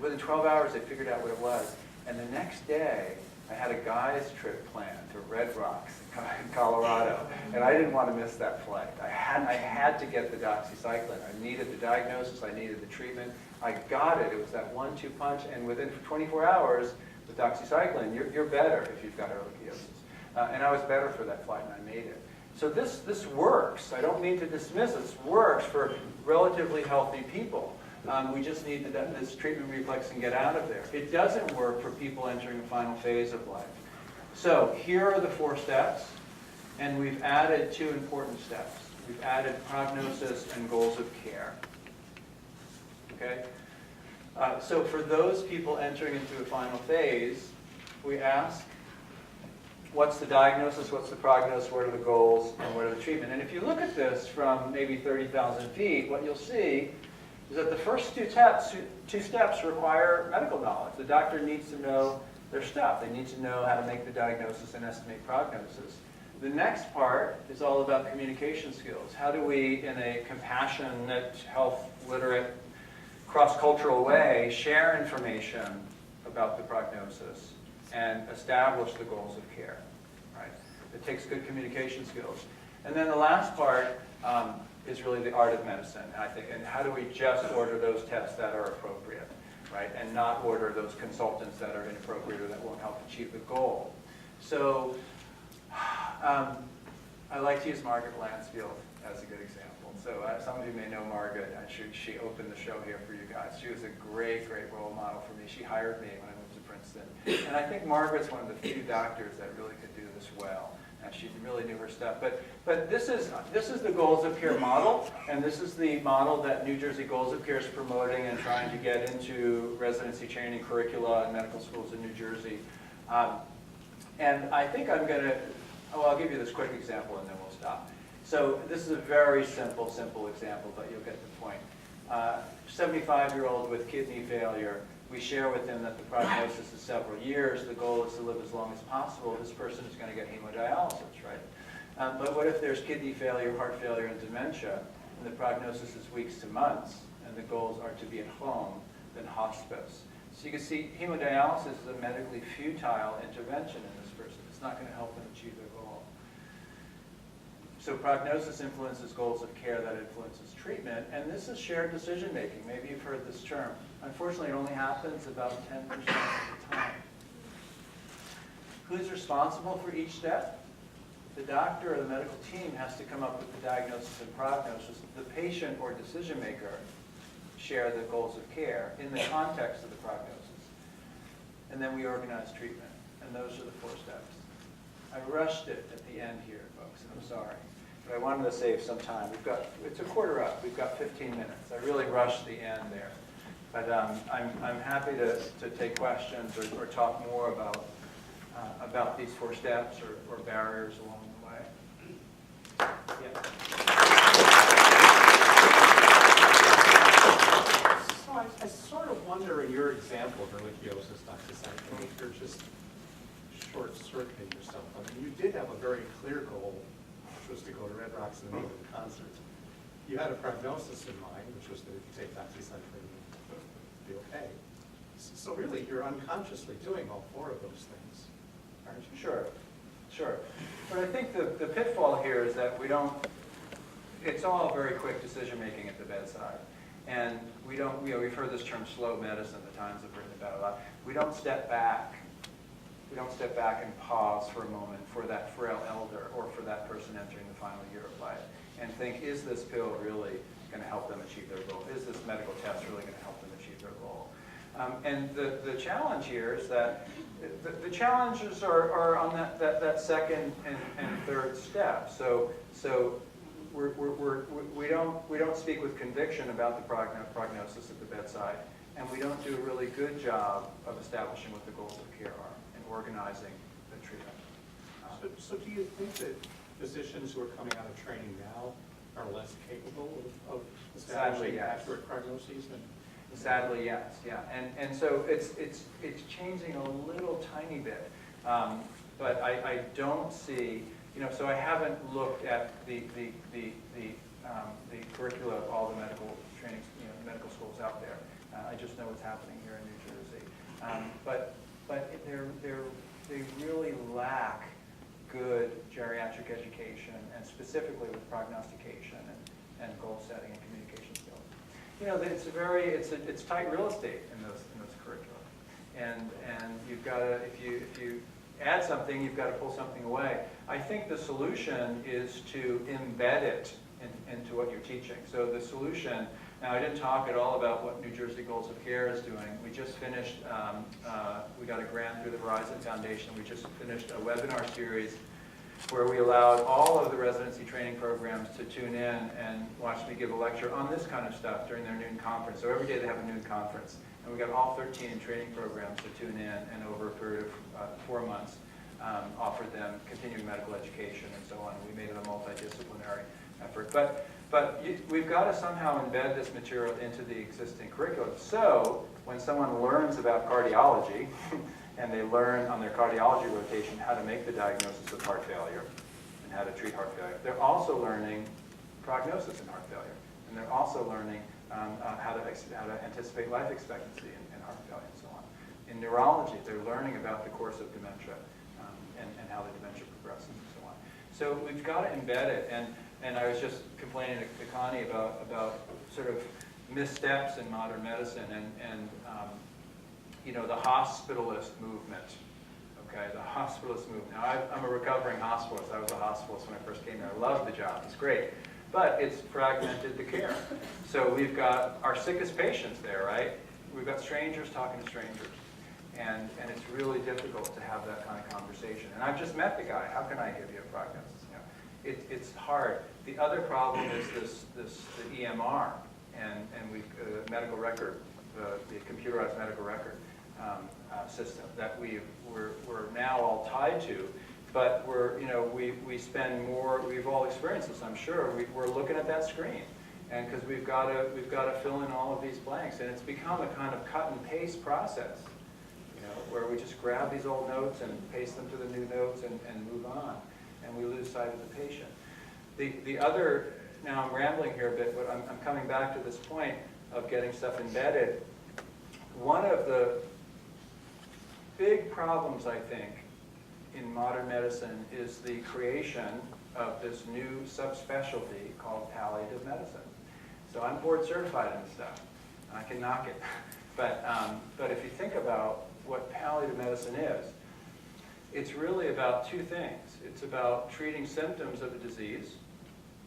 within 12 hours, they figured out what it was. And the next day, I had a guy's trip planned to Red Rocks in Colorado, and I didn't want to miss that flight. I had to get the doxycycline. I needed the diagnosis, I needed the treatment. I got it. It was that 1-2 punch, and within 24 hours, with doxycycline, you're better if you've got ehrlichiosis. And I was better for that flight, and I made it. So this works. I don't mean to dismiss it. This works for relatively healthy people. We just need this treatment reflex and get out of there. It doesn't work for people entering the final phase of life. So here are the 4 steps, and we've added 2 important steps. We've added prognosis and goals of care. Okay? So for those people entering into a final phase, we ask, what's the diagnosis, what's the prognosis, what are the goals, and what are the treatment. And if you look at this from maybe 30,000 feet, what you'll see is that the first two steps require medical knowledge. The doctor needs to know their stuff. They need to know how to make the diagnosis and estimate prognosis. The next part is all about communication skills. How do we, in a compassionate, health-literate, cross-cultural way, share information about the prognosis and establish the goals of care, right? It takes good communication skills. And then the last part is really the art of medicine, I think, and how do we just order those tests that are appropriate, right? And not order those consultants that are inappropriate or that won't help achieve the goal. So I like to use Margaret Lansfield as a good example. So some of you may know Margaret. She opened the show here for you guys. She was a great, great role model for me. She hired me when I moved to Princeton. And I think Margaret's one of the few doctors that really could do this well. And she really knew her stuff. But this is the Goals of Care model, and this is the model that New Jersey Goals of Care is promoting and trying to get into residency training curricula in medical schools in New Jersey. And I think I'm going to, I'll give you this quick example and then we'll stop. So this is a very simple example, but you'll get the point. 75-year-old with kidney failure. We share with him that the prognosis is several years. The goal is to live as long as possible. This person is going to get hemodialysis, right? But what if there's kidney failure, heart failure, and dementia, and the prognosis is weeks to months, and the goals are to be at home, then hospice? So you can see hemodialysis is a medically futile intervention in this person. It's not going to help them achieve their goal. So prognosis influences goals of care that influences treatment, and this is shared decision making. Maybe you've heard this term. Unfortunately, it only happens about 10% of the time. Who's responsible for each step? The doctor or the medical team has to come up with the diagnosis and prognosis. The patient or decision maker share the goals of care in the context of the prognosis. And then we organize treatment, and those are the 4 steps. I rushed it at the end here, folks, and I'm sorry. But I wanted to save some time. It's a quarter up. We've got 15 minutes. I really rushed the end there. But I'm happy to take questions or talk more about these 4 steps or barriers along the way. Yeah. So I sort of wonder, in your example of religiosis, Dr. Sankey, if you're just short-circuiting yourself. I mean, you did have a very clear goal, which was to go to Red Rocks and meet with the concert. You had a prognosis in mind, which was that if you take doxycycline, you'll be okay. So really, you're unconsciously doing all 4 of those things, aren't you? Sure. But I think the pitfall here is that it's all very quick decision-making at the bedside. And we've heard this term slow medicine, the Times have written about it a lot. We don't step back. We don't step back and pause for a moment for that frail elder or for that person entering the final year of life and think, is this pill really going to help them achieve their goal? Is this medical test really going to help them achieve their goal? And the challenge here is that the challenges are on that second and third step. So we don't speak with conviction about the prognosis at the bedside, and we don't do a really good job of establishing what the goals of care are and organizing the treatment. So do you think that physicians who are coming out of training now are less capable of establishing accurate prognoses? Sadly, yes. Yeah, and so it's changing a little tiny bit, but I don't see. So I haven't looked at the curricula of all the medical training, medical schools out there. I just know what's happening here in New Jersey. But they really lack good geriatric education, and specifically with prognostication and goal setting and communication skills. It's tight real estate in those curricula, and you've got to if you add something, you've got to pull something away. I think the solution is to embed it into what you're teaching. So the solution, now I didn't talk at all about what New Jersey Goals of Care is doing. We just finished, we got a grant through the Verizon Foundation. We just finished a webinar series where we allowed all of the residency training programs to tune in and watch me give a lecture on this kind of stuff during their noon conference. So every day they have a noon conference. And we got all 13 training programs to tune in, and over a period of 4 months. offered them continuing medical education and so on. We made it a multidisciplinary effort. But we've got to somehow embed this material into the existing curriculum. So when someone learns about cardiology, and they learn on their cardiology rotation how to make the diagnosis of heart failure and how to treat heart failure, they're also learning prognosis in heart failure. And they're also learning how to anticipate life expectancy in heart failure and so on. In neurology, they're learning about the course of dementia and how the dementia progresses and so on. So we've got to embed it. And I was just complaining to Connie about sort of missteps in modern medicine and you know, the hospitalist movement. Okay, the hospitalist movement. Now, I'm a recovering hospitalist. I was a hospitalist when I first came here. I loved the job. It's great. But it's fragmented the care. So we've got our sickest patients there, right? We've got strangers talking to strangers. And it's really difficult to have that kind of conversation. And I've just met the guy. How can I give you a prognosis? You know, it's hard. The other problem is the EMR and medical record, the computerized medical record system that we're now all tied to. But we spend more. We've all experienced this, I'm sure. We're looking at that screen, and because we've got to fill in all of these blanks, and it's become a kind of cut and paste process, where we just grab these old notes and paste them to the new notes and move on, and we lose sight of the patient. The other, now I'm rambling here a bit, but I'm coming back to this point of getting stuff embedded. One of the big problems, I think, in modern medicine is the creation of this new subspecialty called palliative medicine. So I'm board certified in this stuff, and I can knock it. But if you think about what palliative medicine is, it's really about two things. It's about treating symptoms of a disease,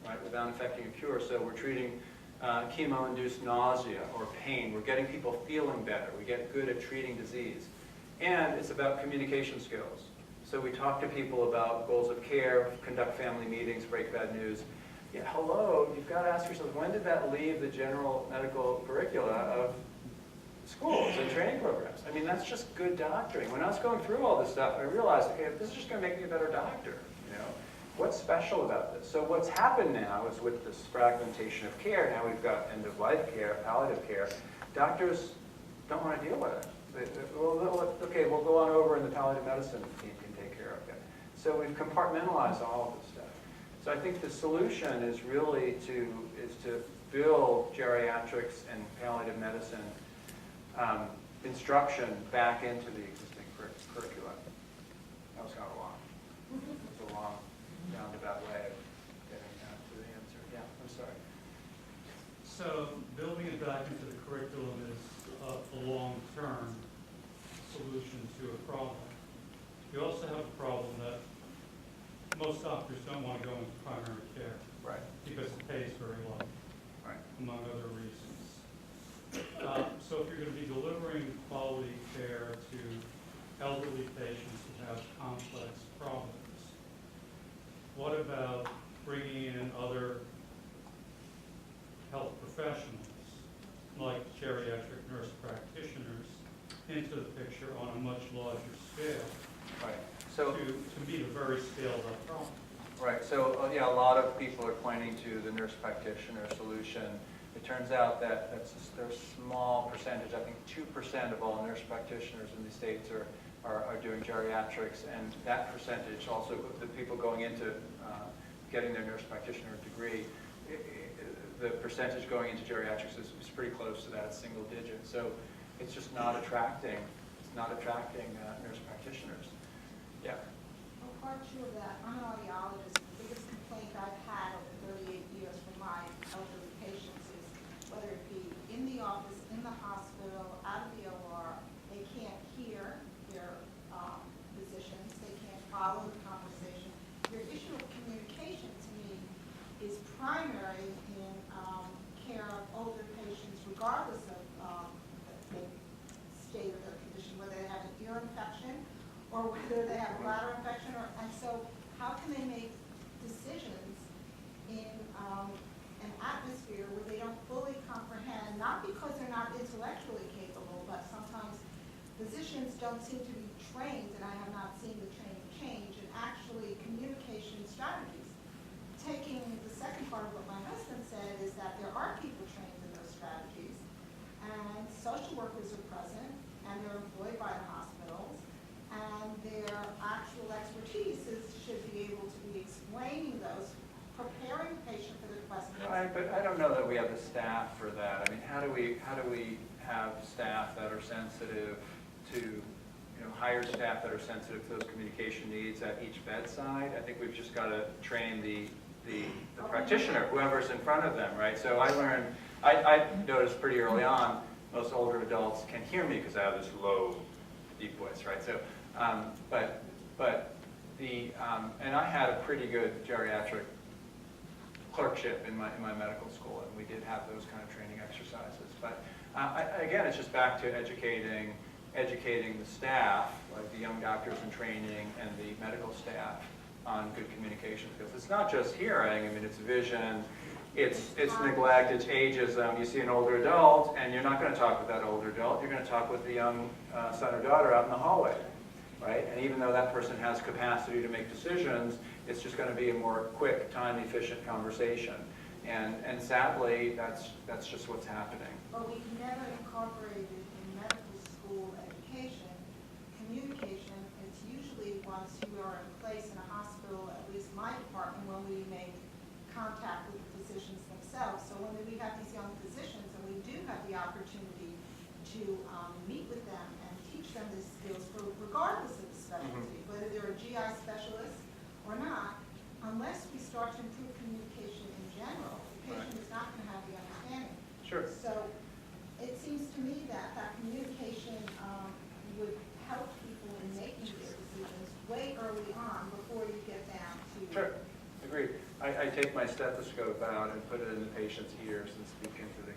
right, without affecting a cure. So we're treating chemo-induced nausea or pain. We're getting people feeling better. We get good at treating disease. And it's about communication skills. So we talk to people about goals of care, conduct family meetings, break bad news. Yeah, hello, you've got to ask yourself, when did that leave the general medical curricula of schools and training programs? I mean, that's just good doctoring. When I was going through all this stuff, I realized, okay, this is just going to make me a better doctor. What's special about this? So what's happened now is with this fragmentation of care, now we've got end-of-life care, palliative care, doctors don't want to deal with it. Okay, we'll go on over and the palliative medicine team can take care of it. So we've compartmentalized all of this stuff. So I think the solution is really to build geriatrics and palliative medicine instruction back into the existing curricula. That was kind of long. It was a long, roundabout way of getting to the answer. Yeah, I'm sorry. So building it back into the curriculum is a long-term solution to a problem. You also have a problem that most doctors don't want to go into primary care. Right. Because it pays very low, Right. among other reasons. So if you're going to be delivering quality care to elderly patients who have complex problems, what about bringing in other health professionals, like geriatric nurse practitioners, into the picture on a much larger scale? Right. So to meet a very scaled up problem. Right. So yeah, a lot of people are pointing to the nurse practitioner solution. It turns out that there's a small percentage. I think 2% of all nurse practitioners in the States are doing geriatrics, and that percentage also, the people going into getting their nurse practitioner degree, the percentage going into geriatrics is pretty close to that, it's single digit. So it's just not attracting. It's not attracting nurse practitioners. Yeah. Well, part two of that, I'm an audiologist. The biggest complaint I've had over 38 years from my elderly patients is whether it be in the office, in the hospital, out of the OR, they can't hear their physicians, they can't follow the conversation. Your issue of communication to me is primary in care of older patients, regardless of the state of their condition, whether they have an ear infection or whether they have a bladder infection, and so how can they make decisions in an atmosphere where they don't fully comprehend, not because they're not intellectually capable, but sometimes physicians don't seem to be trained, and I have not seen the training change, sensitive to, hire staff that are sensitive to those communication needs at each bedside. I think we've just got to train the practitioner, whoever's in front of them, right? So I noticed pretty early on, most older adults can hear me because I have this low, deep voice, right? So, and I had a pretty good geriatric clerkship in my medical school, and we did have those kind of training exercises. But again, it's just back to educating the staff, like the young doctors in training and the medical staff, on good communication skills. It's not just hearing. I mean, it's vision, it's neglect, it's ageism. You see an older adult, and you're not going to talk with that older adult. You're going to talk with the young son or daughter out in the hallway, right? And even though that person has capacity to make decisions, it's just going to be a more quick, time-efficient conversation. And sadly, that's just what's happening. But we've never incorporated in medical school education communication. It's usually once you are in place in a hospital, at least my department, when we make contact with the physicians themselves. So when we have these young physicians and we do have the opportunity to meet with them and teach them these skills, regardless of the specialty, whether they're a GI specialist or not, unless we start to improve communication in general, the patient is not going to have the understanding. Sure. So it seems to me that communication would help people in making their decisions way early on before you get down to. Sure, agreed. I take my stethoscope out and put it in the patient's ears and speak into the.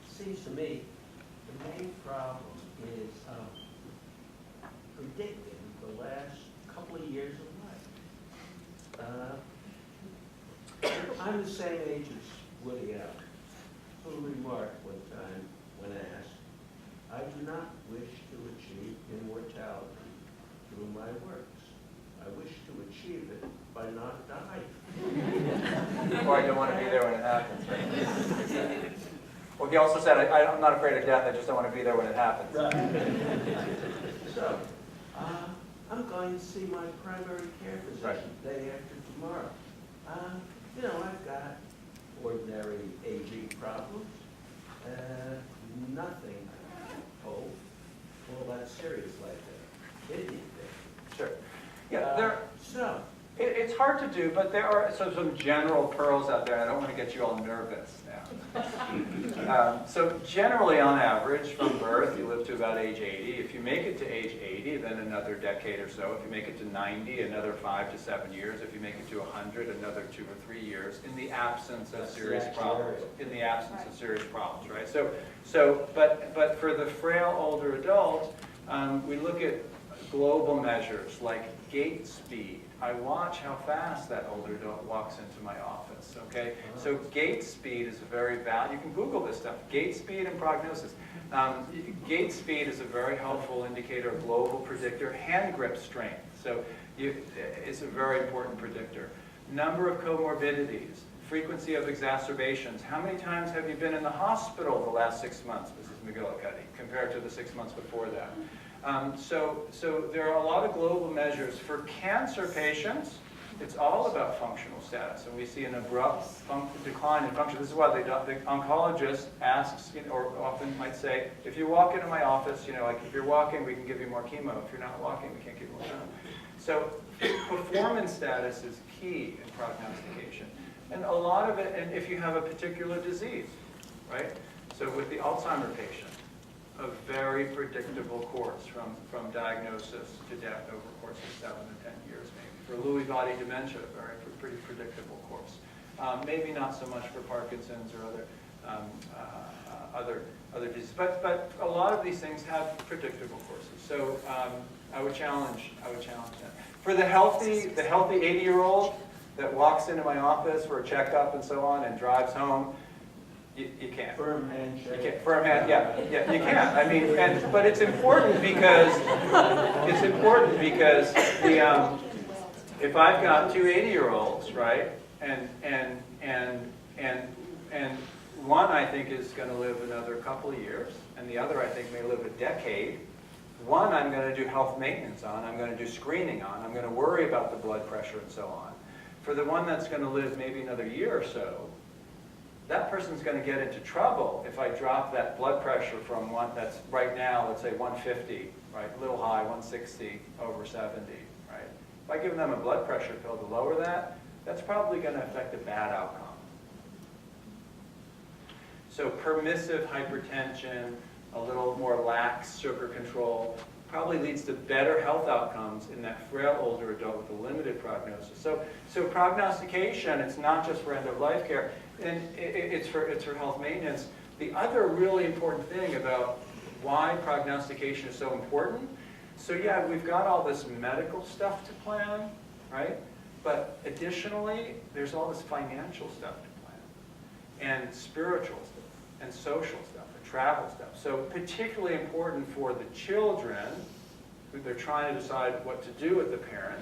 Seems to me the main problem is predicting the last couple of years of life. I'm the same age as Woody Allen, who remarked one time when asked, "I do not wish to achieve immortality through my works. I wish to achieve it by not dying." Or I don't want to be there when it happens, right? Well, he also said, I'm not afraid of death, I just don't want to be there when it happens. So, I'm going to see my primary care physician day after tomorrow. I've got ordinary aging problems. Nothing, all that serious like that. Kidney thing. Sure. Yeah, so, it's hard to do, but there are some general pearls out there. I don't want to get you all nervous now. So generally, on average, from birth, you live to about age 80. If you make it to age 80, then another decade or so. If you make it to 90, another 5 to 7 years. If you make it to 100, another 2 or 3 years. In the absence of serious problems. In the absence of serious problems, right? But for the frail older adult, we look at global measures like gait speed. I watch how fast that older adult walks into my office, okay? So gait speed is a very valuable, you can Google this stuff, gait speed and prognosis. Gait speed is a very helpful indicator, a global predictor. Hand grip strength, so it's a very important predictor. Number of comorbidities, frequency of exacerbations. How many times have you been in the hospital the last 6 months, Mrs. McGillicuddy, compared to the 6 months before that? So there are a lot of global measures. For cancer patients, it's all about functional status, and we see an abrupt decline in function. This is why the oncologist asks, or often might say, if you walk into my office, like if you're walking, we can give you more chemo. If you're not walking, we can't give you more chemo. So performance status is key in prognostication. And a lot of it, and if you have a particular disease, right? So with the Alzheimer patient, a very predictable course from diagnosis to death over a course of 7 to 10 years, maybe. For Lewy body dementia, a pretty predictable course. Maybe not so much for Parkinson's or other diseases, but a lot of these things have predictable courses. So I would challenge them. For the healthy 80-year-old that walks into my office for a checkup and so on and drives home, you can't. Firm handshake. You can't. Firm hand, yeah, you can't. I mean, but it's important because the if I've got two 80-year-olds, right, and one I think is going to live another couple of years, and the other I think may live a decade. One I'm going to do health maintenance on. I'm going to do screening on. I'm going to worry about the blood pressure and so on. For the one that's going to live maybe another year or so, that person's going to get into trouble if I drop that blood pressure from one that's right now, let's say 150, right, a little high, 160 over 70, right? If I give them a blood pressure pill to lower that, that's probably going to affect a bad outcome. So permissive hypertension, a little more lax sugar control, probably leads to better health outcomes in that frail older adult with a limited prognosis. So prognostication, it's not just for end-of-life care, and it's for health maintenance. The other really important thing about why prognostication is so important, so yeah, we've got all this medical stuff to plan, right? But additionally, there's all this financial stuff to plan, and spiritual stuff, and social stuff, and travel stuff. So particularly important for the children, who they're trying to decide what to do with the parent,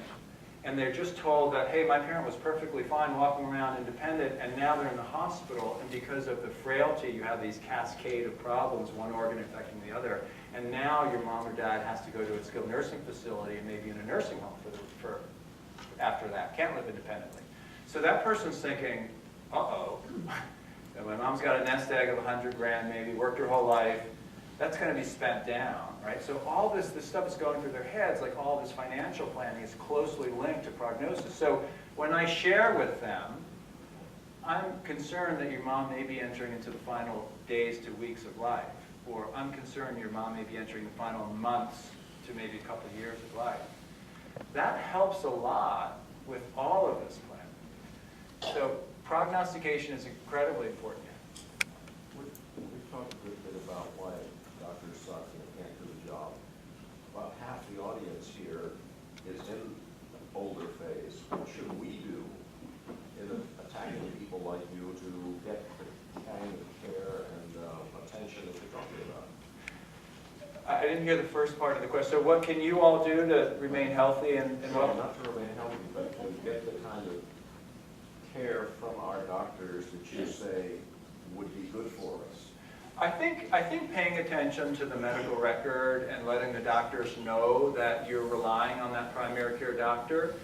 and they're just told that, hey, my parent was perfectly fine walking around independent, and now they're in the hospital, and because of the frailty, you have these cascade of problems, one organ affecting the other, and now your mom or dad has to go to a skilled nursing facility and maybe in a nursing home for after that, can't live independently. So that person's thinking, uh-oh, my mom's got a nest egg of 100 grand, maybe worked her whole life, that's going to be spent down, right? So all this stuff is going through their heads, like all this financial planning is closely linked to prognosis. So when I share with them, I'm concerned that your mom may be entering into the final days to weeks of life, or I'm concerned your mom may be entering the final months to maybe a couple of years of life. That helps a lot with all of this planning. So prognostication is incredibly important. We've talked a good bit about why doctors suck and they can't do the job. About half the audience here is in the older phase. What should we do in attacking people like you to get the kind of care and attention that you're talking about? I didn't hear the first part of the question. So what can you all do to remain healthy and well? Not to remain healthy, but to get the kind of care from our doctors that you say would be good for us. I think paying attention to the medical record and letting the doctors know that you're relying on that primary care doctor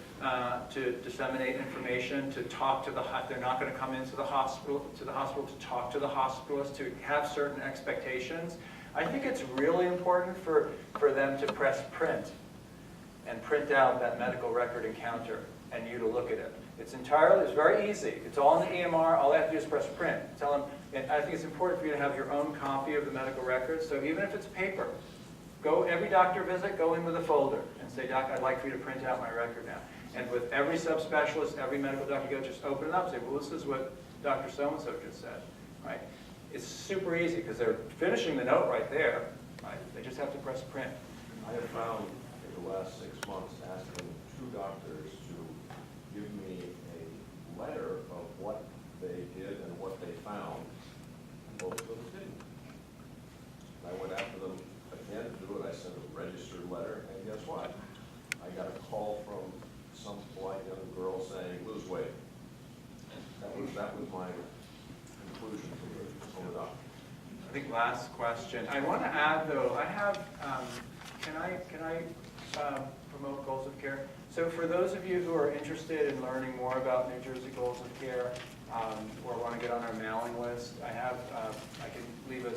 to disseminate information, to talk to they're not going to come into the hospital to talk to the hospitalist, to have certain expectations. I think it's really important for them to press print and print out that medical record encounter and you to look at it. It's very easy. It's all in the EMR. All they have to do is press print. Tell them, and I think it's important for you to have your own copy of the medical record. So even if it's paper, every doctor visit, go in with a folder and say, Doc, I'd like for you to print out my record now. And with every subspecialist, every medical doctor, you go just open it up and say, well, this is what Dr. So-and-so just said, right? It's super easy because they're finishing the note right there, right? They just have to press print. I have found in the last 6 months asking 2 doctors to give me a letter of what they did and what they found, and both of them didn't. I went after them again to do it. I sent a registered letter, and guess what? I got a call from some polite young girl saying, lose weight. That was my conclusion from the doctor. I think last question. I want to add, though, I have, can I promote Goals of Care? So for those of you who are interested in learning more about New Jersey Goals of Care, or want to get on our mailing list, I can leave a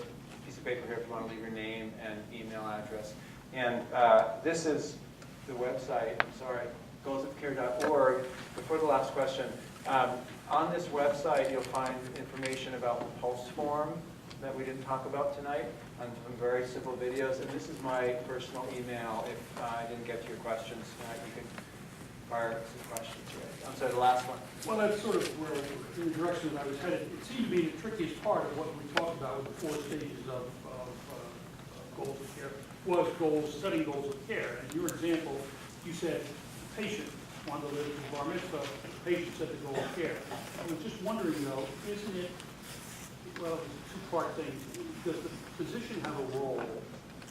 piece of paper here if you want to leave your name and email address. And this is the website, goalsofcare.org. Before the last question, on this website you'll find information about the Pulse form that we didn't talk about tonight, on some very simple videos. And this is my personal email. If I didn't get to your questions tonight, you can fire some questions. Right? I'm sorry, the last one. Well, that's sort of where, in the direction that I was headed. It seemed to be the trickiest part of what we talked about with the 4 stages of goals of care was setting goals of care. And your example, you said the patient wanted to live in bar mitzvah, and the patient set the goal of care. I was just wondering, though, isn't it, well, it's a 2-part thing. Does the physician have a role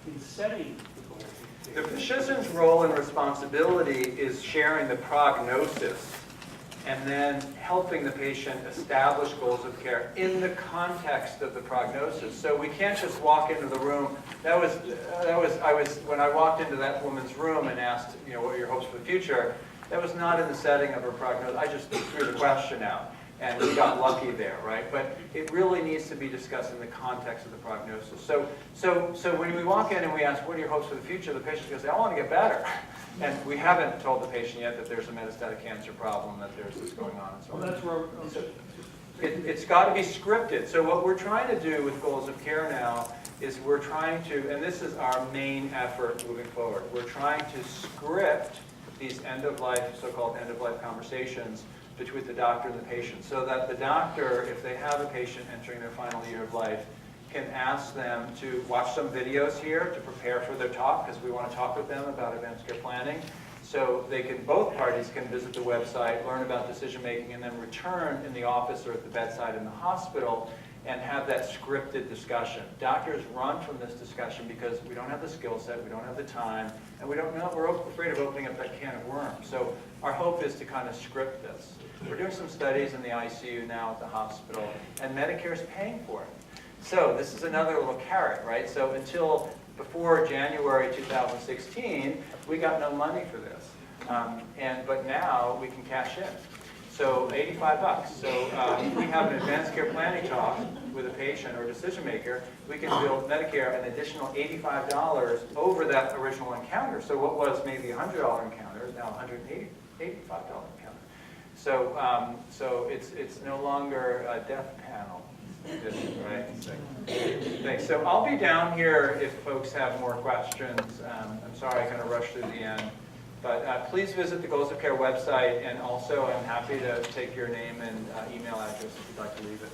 in setting the goals of care? The physician's role and responsibility is sharing the prognosis and then helping the patient establish goals of care in the context of the prognosis. So we can't just walk into the room. When I walked into that woman's room and asked, what are your hopes for the future? That was not in the setting of her prognosis. I just threw the question out. and we got lucky there, right? But it really needs to be discussed in the context of the prognosis. So when we walk in and we ask, what are your hopes for the future? The patient goes, I want to get better. And we haven't told the patient yet that there's a metastatic cancer problem, that there's this going on and so on. Well, that's where, It's got to be scripted. So what we're trying to do with Goals of Care now is we're trying to, and this is our main effort moving forward, we're trying to script these end-of-life, so-called end-of-life conversations between the doctor and the patient, so that the doctor, if they have a patient entering their final year of life, can ask them to watch some videos here to prepare for their talk, because we want to talk with them about advanced care planning. So they can, both parties can visit the website, learn about decision making, and then return in the office or at the bedside in the hospital and have that scripted discussion. Doctors run from this discussion because we don't have the skill set, we don't have the time, and we don't know, we're afraid of opening up that can of worms. So our hope is to kind of script this. We're doing some studies in the ICU now at the hospital, and Medicare is paying for it. So this is another little carrot, right? So until before January 2016, we got no money for this. But now we can cash in. So $85. So if we have an advanced care planning talk with a patient or decision maker, we can bill Medicare an additional $85 over that original encounter. So what was maybe a $100 encounter is now $185 encounter. So it's no longer a death panel. Right. Thanks. So I'll be down here if folks have more questions. I'm sorry I kind of rushed through the end. But please visit the Goals of Care website, and also I'm happy to take your name and email address if you'd like to leave it.